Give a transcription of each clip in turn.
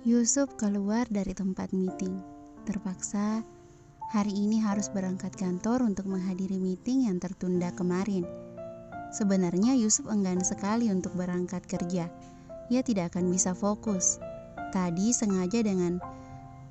Yusuf keluar dari tempat meeting. Terpaksa, hari ini harus berangkat kantor untuk menghadiri meeting yang tertunda kemarin. Sebenarnya Yusuf enggan sekali untuk berangkat kerja. Ia tidak akan bisa fokus. Tadi sengaja dengan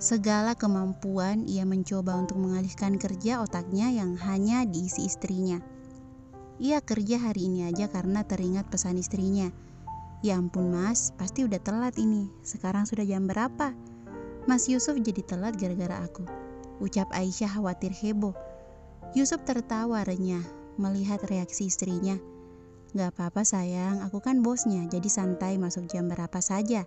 segala kemampuan ia mencoba untuk mengalihkan kerja otaknya yang hanya diisi istrinya. Ia kerja hari ini aja karena teringat pesan istrinya. Ya ampun mas, pasti udah telat ini. Sekarang sudah jam berapa? Mas Yusuf jadi telat gara-gara aku, ucap Aisyah khawatir heboh. Yusuf tertawa renyah melihat reaksi istrinya. Gak apa-apa sayang, aku kan bosnya, jadi santai masuk jam berapa saja.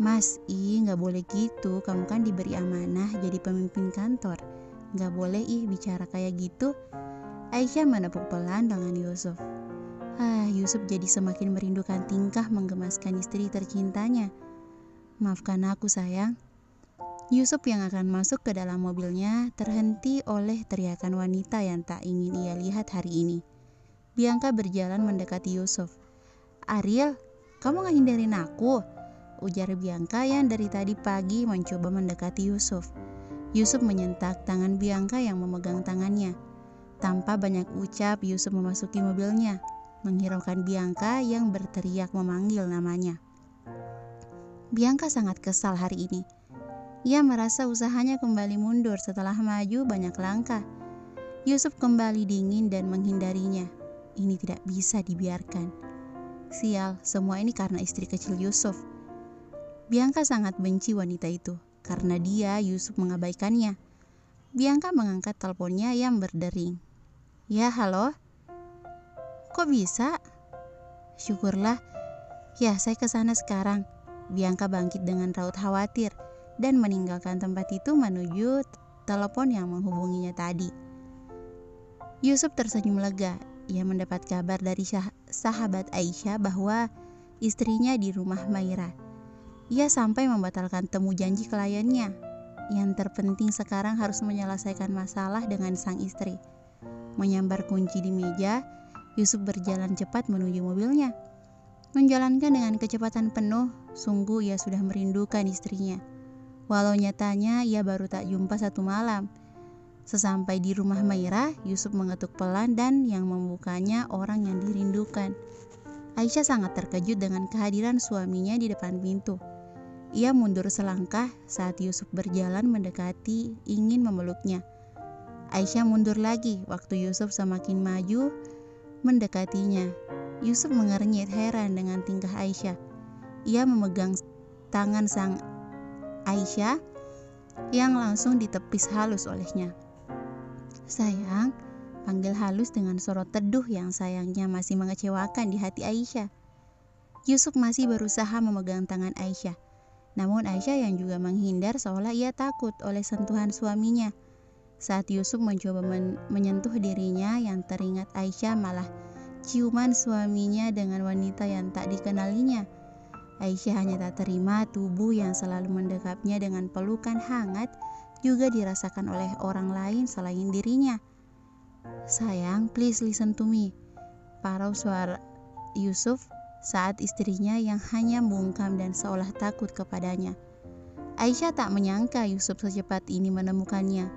Mas, gak boleh gitu, kamu kan diberi amanah jadi pemimpin kantor. Gak boleh bicara kayak gitu. Aisyah menepuk pelan tangan Yusuf. Yusuf jadi semakin merindukan tingkah menggemaskan istri tercintanya. Maafkan aku sayang. Yusuf yang akan masuk ke dalam mobilnya terhenti oleh teriakan wanita yang tak ingin ia lihat hari ini. Bianca berjalan mendekati Yusuf. Ariel, kamu gak hindarin aku? Ujar Bianca yang dari tadi pagi mencoba mendekati Yusuf. Yusuf menyentak tangan Bianca yang memegang tangannya. Tanpa banyak ucap, Yusuf memasuki mobilnya, menghiraukan Bianca yang berteriak memanggil namanya. Bianca sangat kesal hari ini. Ia merasa usahanya kembali mundur setelah maju banyak langkah. Yusuf kembali dingin dan menghindarinya. Ini tidak bisa dibiarkan. Sial, semua ini karena istri kecil Yusuf. Bianca sangat benci wanita itu. Karena dia, Yusuf mengabaikannya. Bianca mengangkat teleponnya yang berdering. Ya, halo? Kok bisa? Syukurlah. Ya, saya ke sana sekarang. Bianca bangkit dengan raut khawatir dan meninggalkan tempat itu menuju telepon yang menghubunginya tadi. Yusuf tersenyum lega. Ia mendapat kabar dari sahabat Aisyah bahwa istrinya di rumah Maira. Ia sampai membatalkan temu janji kliennya. Yang terpenting sekarang harus menyelesaikan masalah dengan sang istri. Menyambar kunci di meja, Yusuf berjalan cepat menuju mobilnya. Menjalankan dengan kecepatan penuh, sungguh ia sudah merindukan istrinya. Walau nyatanya ia baru tak jumpa satu malam. Sesampai di rumah Maira, Yusuf mengetuk pelan dan yang membukanya orang yang dirindukan. Aisyah sangat terkejut dengan kehadiran suaminya di depan pintu. Ia mundur selangkah saat Yusuf berjalan mendekati ingin memeluknya. Aisyah mundur lagi waktu Yusuf semakin maju mendekatinya. Yusuf mengernyit heran dengan tingkah Aisyah. Ia memegang tangan sang Aisyah yang langsung ditepis halus olehnya. Sayang, panggil halus dengan sorot teduh yang sayangnya masih mengecewakan di hati Aisyah. Yusuf masih berusaha memegang tangan Aisyah. Namun Aisyah yang juga menghindar seolah ia takut oleh sentuhan suaminya. Saat Yusuf mencoba menyentuh dirinya, yang teringat Aisyah malah ciuman suaminya dengan wanita yang tak dikenalinya. Aisyah hanya tak terima tubuh yang selalu mendekapnya dengan pelukan hangat juga dirasakan oleh orang lain selain dirinya. Sayang, please listen to me, parau suara Yusuf saat istrinya yang hanya bungkam dan seolah takut kepadanya. Aisyah tak menyangka Yusuf secepat ini menemukannya.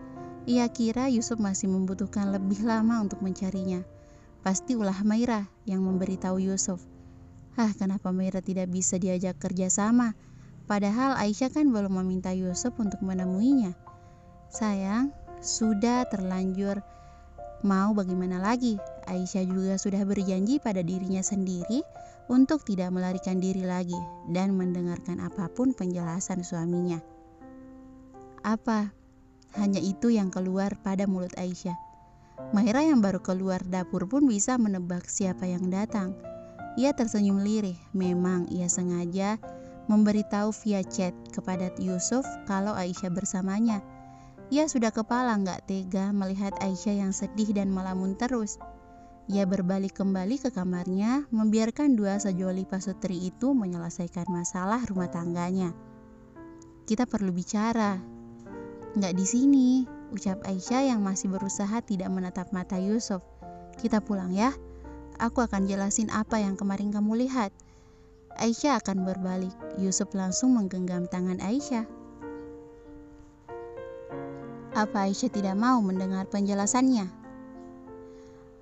Ia kira Yusuf masih membutuhkan lebih lama untuk mencarinya. Pasti ulah Maira yang memberitahu Yusuf. Kenapa Maira tidak bisa diajak kerja sama? Padahal Aisyah kan belum meminta Yusuf untuk menemuinya. Sayang, sudah terlanjur. Mau bagaimana lagi? Aisyah juga sudah berjanji pada dirinya sendiri untuk tidak melarikan diri lagi dan mendengarkan apapun penjelasan suaminya. Apa? Hanya itu yang keluar pada mulut Aisyah. Maira yang baru keluar dapur pun bisa menebak siapa yang datang. Ia tersenyum lirih. Memang ia sengaja memberitahu via chat kepada Yusuf kalau Aisyah bersamanya. Ia sudah kepala gak tega melihat Aisyah yang sedih dan melamun terus. Ia berbalik kembali ke kamarnya, membiarkan dua sejoli pasutri itu menyelesaikan masalah rumah tangganya. Kita perlu bicara. Gak di sini, ucap Aisyah yang masih berusaha tidak menatap mata Yusuf. Kita pulang ya. Aku akan jelasin apa yang kemarin kamu lihat. Aisyah akan berbalik. Yusuf langsung menggenggam tangan Aisyah. Apa Aisyah tidak mau mendengar penjelasannya?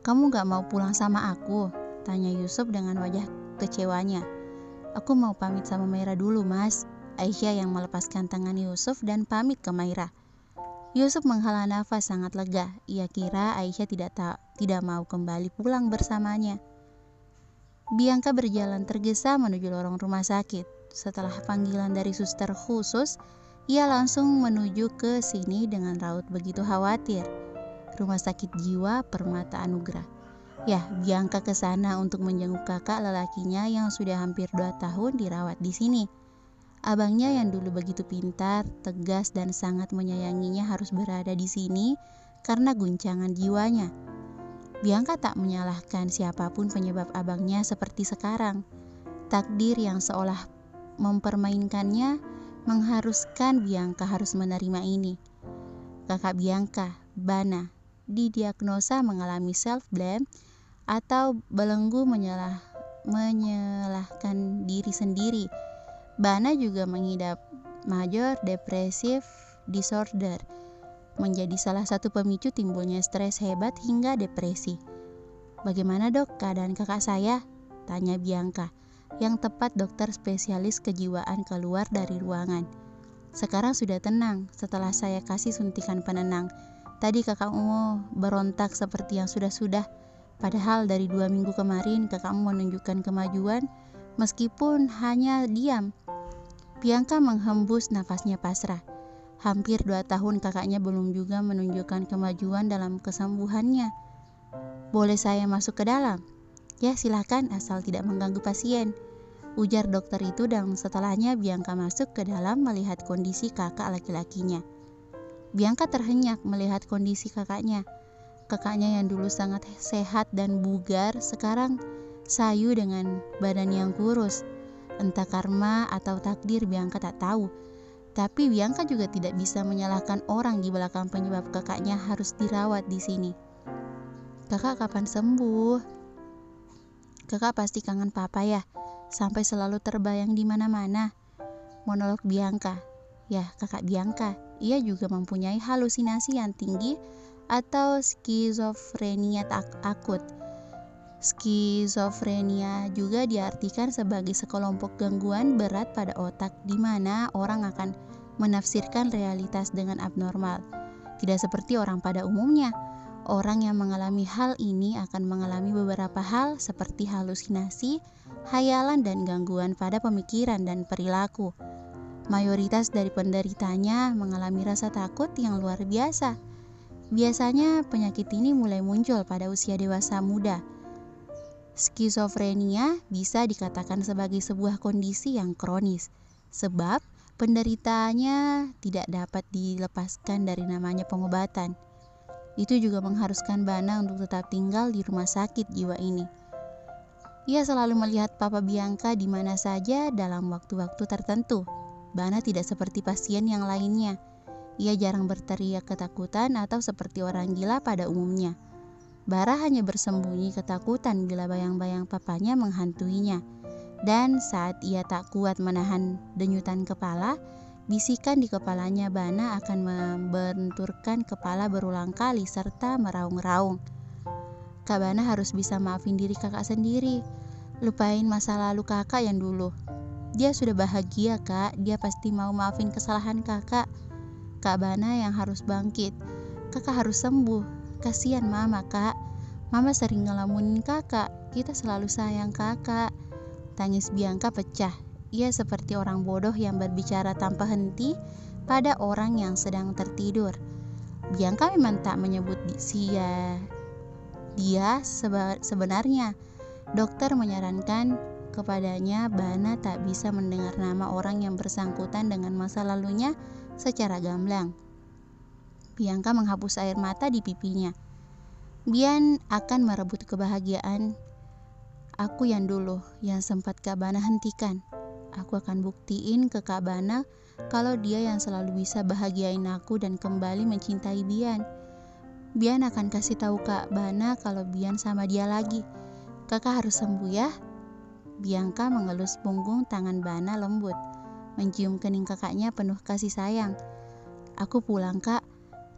Kamu gak mau pulang sama aku? Tanya Yusuf dengan wajah kecewanya. Aku mau pamit sama Maira dulu, Mas. Aisyah yang melepaskan tangan Yusuf dan pamit ke Maira. Yusuf menghela nafas sangat lega. Ia kira Aisyah tidak mau kembali pulang bersamanya. Bianca berjalan tergesa menuju lorong rumah sakit. Setelah panggilan dari suster khusus, ia langsung menuju ke sini dengan raut begitu khawatir. Rumah sakit jiwa Permata Anugrah. Ya, Bianca ke sana untuk menjenguk kakak lelakinya yang sudah hampir 2 tahun dirawat di sini. Abangnya yang dulu begitu pintar, tegas dan sangat menyayanginya harus berada di sini karena guncangan jiwanya. Bianca tak menyalahkan siapapun penyebab abangnya seperti sekarang. Takdir yang seolah mempermainkannya mengharuskan Bianca harus menerima ini. Kakak Bianca, Bana, didiagnosa mengalami self-blame atau belenggu menyalahkan diri sendiri. Bana juga mengidap major depressive disorder, menjadi salah satu pemicu timbulnya stres hebat hingga depresi. Bagaimana dok keadaan kakak saya? Tanya Bianca. Yang tepat dokter spesialis kejiwaan keluar dari ruangan. Sekarang sudah tenang setelah saya kasih suntikan penenang. Tadi kakakmu berontak seperti yang sudah-sudah. Padahal dari 2 minggu kemarin kakakmu menunjukkan kemajuan meskipun hanya diam. Bianca menghembus nafasnya pasrah. Hampir 2 tahun kakaknya belum juga menunjukkan kemajuan dalam kesembuhannya. Boleh saya masuk ke dalam? Ya silakan asal tidak mengganggu pasien, ujar dokter itu dan setelahnya Bianca masuk ke dalam melihat kondisi kakak laki-lakinya. Bianca terhenyak melihat kondisi kakaknya. Kakaknya yang dulu sangat sehat dan bugar sekarang sayu dengan badan yang kurus. Entah karma atau takdir Bianca tak tahu. Tapi Bianca juga tidak bisa menyalahkan orang di belakang penyebab kakaknya harus dirawat di sini. Kakak kapan sembuh? Kakak pasti kangen papa ya, sampai selalu terbayang di mana-mana. Monolog Bianca. Ya, kakak Bianca, ia juga mempunyai halusinasi yang tinggi atau skizofrenia akut. Skizofrenia juga diartikan sebagai sekelompok gangguan berat pada otak di mana orang akan menafsirkan realitas dengan abnormal. Tidak seperti orang pada umumnya. Orang yang mengalami hal ini akan mengalami beberapa hal seperti halusinasi, hayalan dan gangguan pada pemikiran dan perilaku. Mayoritas dari penderitanya mengalami rasa takut yang luar biasa. Biasanya penyakit ini mulai muncul pada usia dewasa muda. Skizofrenia bisa dikatakan sebagai sebuah kondisi yang kronis, sebab penderitanya tidak dapat dilepaskan dari namanya pengobatan. Itu juga mengharuskan Bana untuk tetap tinggal di rumah sakit jiwa ini. Ia selalu melihat papa Bianca di mana saja dalam waktu-waktu tertentu. Bana tidak seperti pasien yang lainnya. Ia jarang berteriak ketakutan atau seperti orang gila pada umumnya. Bara hanya bersembunyi ketakutan bila bayang-bayang papanya menghantuinya. Dan saat ia tak kuat menahan denyutan kepala, bisikan di kepalanya Bana akan membenturkan kepala berulang kali serta meraung-raung. Kak Bana harus bisa maafin diri kakak sendiri. Lupain masa lalu kakak yang dulu. Dia sudah bahagia kak, dia pasti mau maafin kesalahan kakak. Kak Bana yang harus bangkit. Kakak harus sembuh. Kasihan mama kak. Mama sering ngelamunin kakak. Kita selalu sayang kakak. Tangis Bianca pecah. Ia seperti orang bodoh yang berbicara tanpa henti pada orang yang sedang tertidur. Bianca memang tak menyebut dia sebenarnya. Dokter menyarankan kepadanya Bana tak bisa mendengar nama orang yang bersangkutan dengan masa lalunya secara gamblang. Bianca menghapus air mata di pipinya. Bian akan merebut kebahagiaan aku yang dulu, yang sempat Kak Bana hentikan. Aku akan buktiin ke Kak Bana kalau dia yang selalu bisa bahagiain aku dan kembali mencintai Bian. Bian akan kasih tahu Kak Bana kalau Bian sama dia lagi. Kakak harus sembuh ya. Bianca mengelus punggung tangan Bana lembut, mencium kening kakaknya penuh kasih sayang. Aku pulang, Kak.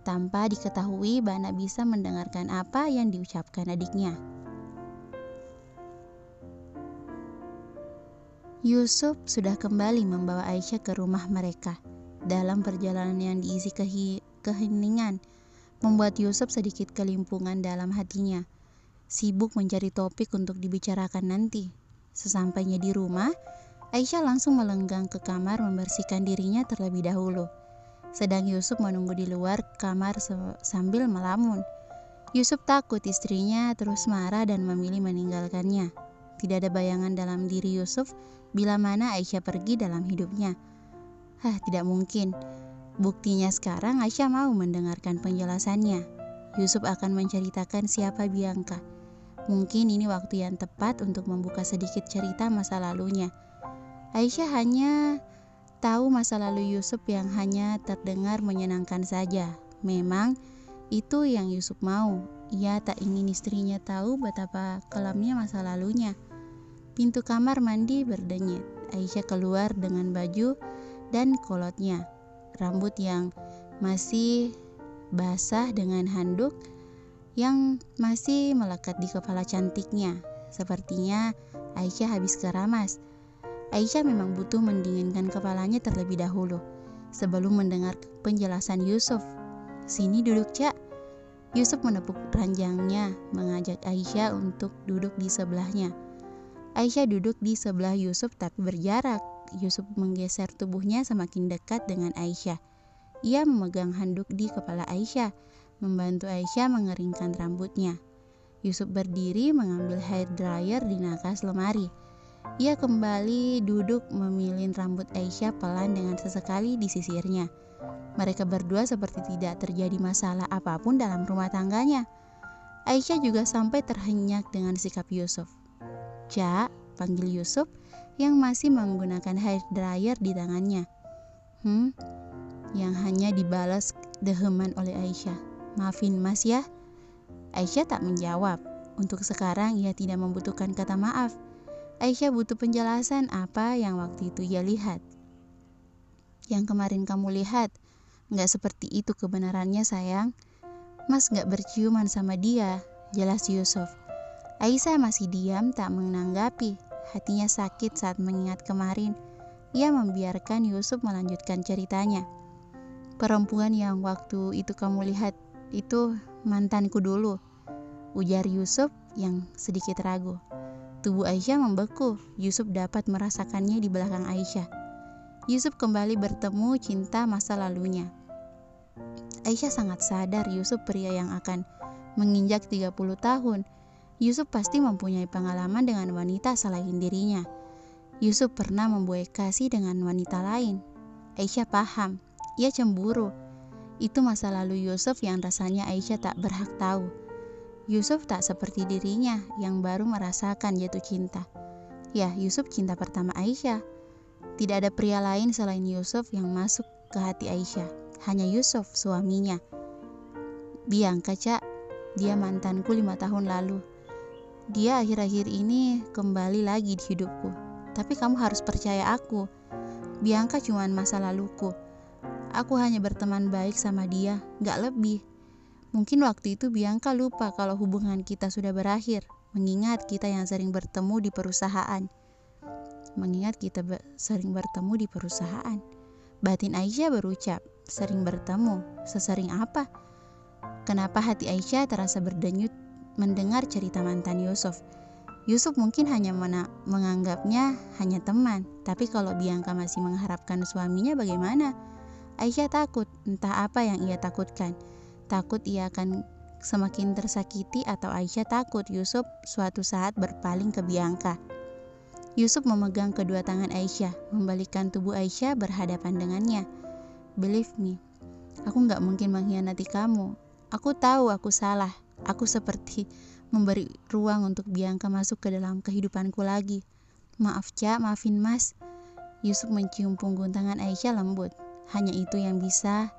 Tanpa diketahui, Bana bisa mendengarkan apa yang diucapkan adiknya. Yusuf sudah kembali membawa Aisyah ke rumah mereka. Dalam perjalanan yang diisi keheningan, membuat Yusuf sedikit kelimpungan dalam hatinya. Sibuk mencari topik untuk dibicarakan nanti. Sesampainya di rumah, Aisyah langsung melenggang ke kamar membersihkan dirinya terlebih dahulu. Sedang Yusuf menunggu di luar kamar sambil melamun. Yusuf takut istrinya terus marah dan memilih meninggalkannya. Tidak ada bayangan dalam diri Yusuf bila mana Aisyah pergi dalam hidupnya. Tidak mungkin. Buktinya sekarang Aisyah mau mendengarkan penjelasannya. Yusuf akan menceritakan siapa Bianca. Mungkin ini waktu yang tepat untuk membuka sedikit cerita masa lalunya. Aisyah hanya tahu masa lalu Yusuf yang hanya terdengar menyenangkan saja. Memang itu yang Yusuf mau. Ia tak ingin istrinya tahu betapa kelamnya masa lalunya. Pintu kamar mandi berdenyit. Aisyah keluar dengan baju dan kolotnya. Rambut yang masih basah dengan handuk yang masih melekat di kepala cantiknya. Sepertinya Aisyah habis keramas. Aisyah memang butuh mendinginkan kepalanya terlebih dahulu sebelum mendengar penjelasan Yusuf. Sini duduk, Cak. Yusuf menepuk ranjangnya, mengajak Aisyah untuk duduk di sebelahnya. Aisyah duduk di sebelah Yusuf tapi berjarak. Yusuf menggeser tubuhnya semakin dekat dengan Aisyah. Ia memegang handuk di kepala Aisyah, membantu Aisyah mengeringkan rambutnya. Yusuf berdiri mengambil hair dryer di nakas lemari. Ia kembali duduk memilin rambut Aisyah pelan dengan sesekali disisirnya. Mereka berdua seperti tidak terjadi masalah apapun dalam rumah tangganya. Aisyah juga sampai terhenyak dengan sikap Yusuf. Cak, panggil Yusuf yang masih menggunakan hair dryer di tangannya. Yang hanya dibalas deheman oleh Aisyah. Maafin Mas ya. Aisyah tak menjawab. Untuk sekarang ia tidak membutuhkan kata maaf. Aisyah butuh penjelasan apa yang waktu itu ia lihat. Yang kemarin kamu lihat, gak seperti itu kebenarannya sayang. Mas gak berciuman sama dia, jelas Yusuf. Aisyah masih diam tak menanggapi. Hatinya sakit saat mengingat kemarin. Ia membiarkan Yusuf melanjutkan ceritanya. Perempuan yang waktu itu kamu lihat itu mantanku dulu, ujar Yusuf yang sedikit ragu. Tubuh Aisyah membeku. Yusuf dapat merasakannya di belakang Aisyah. Yusuf kembali bertemu cinta masa lalunya. Aisyah sangat sadar Yusuf pria yang akan menginjak 30 tahun. Yusuf pasti mempunyai pengalaman dengan wanita selain dirinya. Yusuf pernah membuai kasih dengan wanita lain. Aisyah paham, ia cemburu. Itu masa lalu Yusuf yang rasanya Aisyah tak berhak tahu. Yusuf tak seperti dirinya yang baru merasakan jatuh cinta. Ya, Yusuf cinta pertama Aisyah. Tidak ada pria lain selain Yusuf yang masuk ke hati Aisyah. Hanya Yusuf, suaminya. Bianca, Cak, dia mantanku 5 tahun lalu. Dia akhir-akhir ini kembali lagi di hidupku. Tapi kamu harus percaya aku. Bianca cuma masa laluku. Aku hanya berteman baik sama dia, gak lebih. Mungkin waktu itu Bianca lupa kalau hubungan kita sudah berakhir. Mengingat kita yang sering bertemu di perusahaan. Batin Aisyah berucap, sering bertemu, sesering apa? Kenapa hati Aisyah terasa berdenyut mendengar cerita mantan Yusuf? Yusuf mungkin hanya menganggapnya hanya teman. Tapi kalau Bianca masih mengharapkan suaminya bagaimana? Aisyah takut, entah apa yang ia takutkan. Takut ia akan semakin tersakiti atau Aisyah takut Yusuf suatu saat berpaling ke Bianca. Yusuf memegang kedua tangan Aisyah, membalikkan tubuh Aisyah berhadapan dengannya. Believe me, aku gak mungkin mengkhianati kamu. Aku tahu aku salah. Aku seperti memberi ruang untuk Bianca masuk ke dalam kehidupanku lagi. Maaf Cak, maafin Mas. Yusuf mencium punggung tangan Aisyah lembut. Hanya itu yang bisa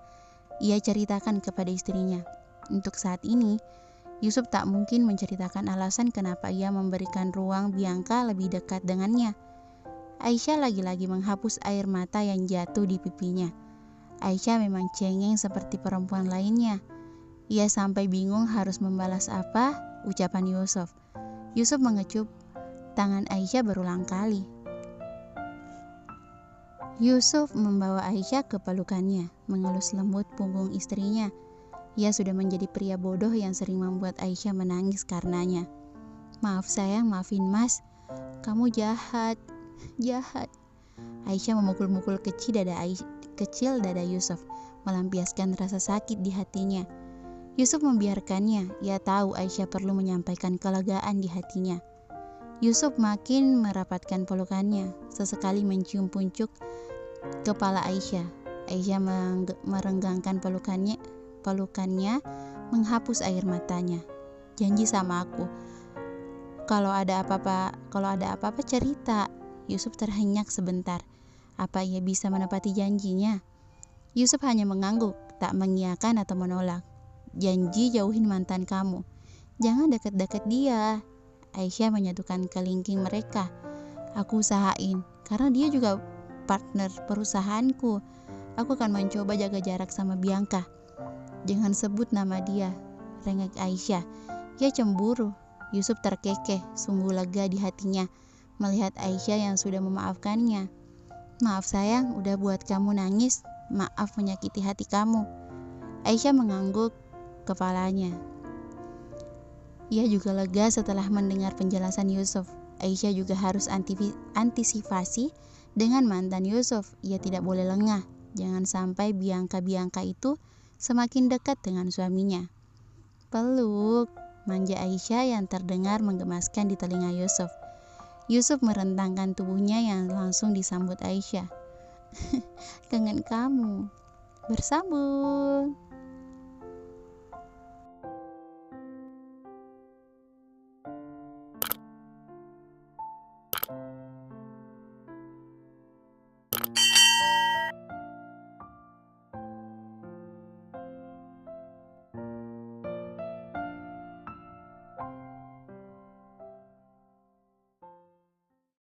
ia ceritakan kepada istrinya. Untuk saat ini, Yusuf tak mungkin menceritakan alasan kenapa ia memberikan ruang Bianca lebih dekat dengannya. Aisyah lagi-lagi menghapus air mata yang jatuh di pipinya. Aisyah memang cengeng seperti perempuan lainnya. Ia sampai bingung harus membalas apa ucapan Yusuf. Yusuf mengecup tangan Aisyah berulang kali. Yusuf membawa Aisyah ke pelukannya, mengelus lembut punggung istrinya. Ia sudah menjadi pria bodoh yang sering membuat Aisyah menangis karenanya. "Maaf sayang, maafin mas. Kamu jahat, jahat." Aisyah memukul-mukul kecil dada Yusuf, melampiaskan rasa sakit di hatinya. Yusuf membiarkannya. Ia tahu Aisyah perlu menyampaikan kelegaan di hatinya. Yusuf makin merapatkan pelukannya, sesekali mencium puncuk kepala Aisyah. Aisyah merenggangkan pelukannya, menghapus air matanya. "Janji sama aku, kalau ada apa-apa cerita." Yusuf terhenyak sebentar. Apa ia bisa menepati janjinya? Yusuf hanya mengangguk, tak mengiyakan atau menolak. "Janji jauhin mantan kamu. Jangan dekat-dekat dia." Aisyah menyatukan kelingking mereka. "Aku usahain, karena dia juga partner perusahaanku. Aku akan mencoba jaga jarak sama Bianca." "Jangan sebut nama dia," rengek Aisyah. Ia cemburu. Yusuf terkekeh, sungguh lega di hatinya melihat Aisyah yang sudah memaafkannya. "Maaf sayang, udah buat kamu nangis. Maaf menyakiti hati kamu." Aisyah mengangguk kepalanya. Ia juga lega setelah mendengar penjelasan Yusuf. Aisyah juga harus antisipasi dengan mantan Yusuf. Ia tidak boleh lengah. Jangan sampai Bianca itu semakin dekat dengan suaminya. "Peluk," manja Aisyah yang terdengar menggemaskan di telinga Yusuf. Yusuf merentangkan tubuhnya yang langsung disambut Aisyah. "Kangen kamu." Bersambung.